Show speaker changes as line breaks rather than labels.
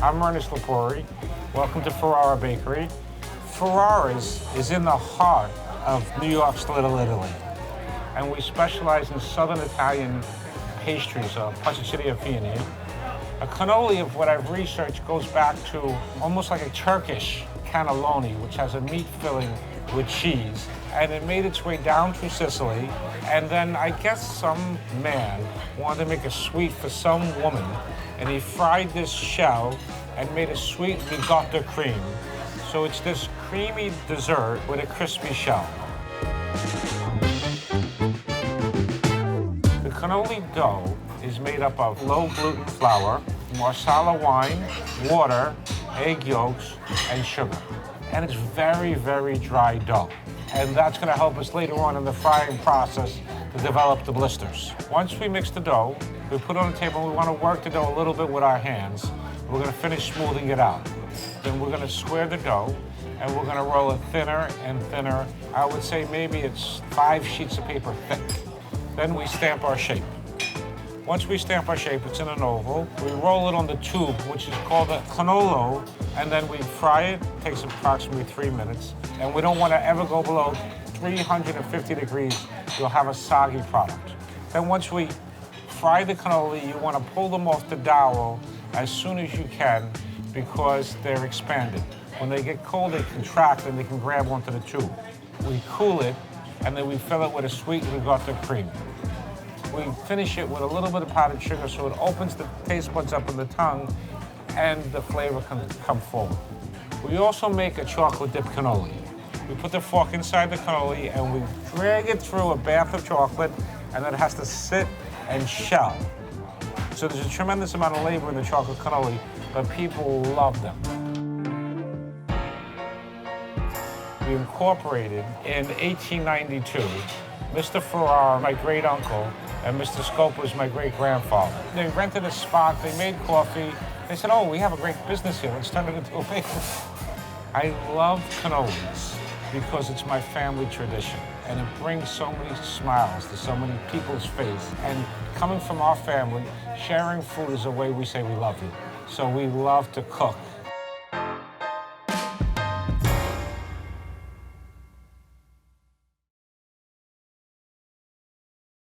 I'm Ernest Lepore. Welcome to Ferrara Bakery. Ferrara's is in the heart of New York's Little Italy, and we specialize in Southern Italian pastries, pastry fini. A cannoli, of what I've researched, goes back to almost like a Turkish cannelloni, which has a meat filling with cheese, and it made its way down through Sicily, and then I guess some man wanted to make a sweet for some woman, and he fried this shell and made a sweet ricotta cream. So it's this creamy dessert with a crispy shell. The cannoli dough is made up of low-gluten flour, marsala wine, water, egg yolks, and sugar. And it's very, very dry dough. And that's gonna help us later on in the frying process to develop the blisters. Once we mix the dough, we put it on the table, and we wanna work the dough a little bit with our hands. We're gonna finish smoothing it out. Then we're gonna square the dough, and we're gonna roll it thinner and thinner. I would say maybe it's 5 sheets of paper thick. Then we stamp our shape. Once we stamp our shape, it's in an oval. We roll it on the tube, which is called a cannolo, and then we fry it. It takes approximately 3 minutes. And we don't want to ever go below 350 degrees. You'll have a soggy product. Then once we fry the cannoli, you want to pull them off the dowel as soon as you can because they're expanded. When they get cold, they contract and they can grab onto the tube. We cool it, and then we fill it with a sweet ricotta cream. We finish it with a little bit of powdered sugar so it opens the taste buds up in the tongue and the flavor can come forward. We also make a chocolate dip cannoli. We put the fork inside the cannoli and we drag it through a bath of chocolate, and then it has to sit and shell. So there's a tremendous amount of labor in the chocolate cannoli, but people love them. We incorporated in 1892. Mr. Ferrara, my great uncle, and Mr. Scope was my great grandfather. They rented a spot, they made coffee. They said, oh, we have a great business here, let's turn it into a bakery. I love cannolis because it's my family tradition, and it brings so many smiles to so many people's face. And coming from our family, sharing food is a way we say we love you. So we love to cook.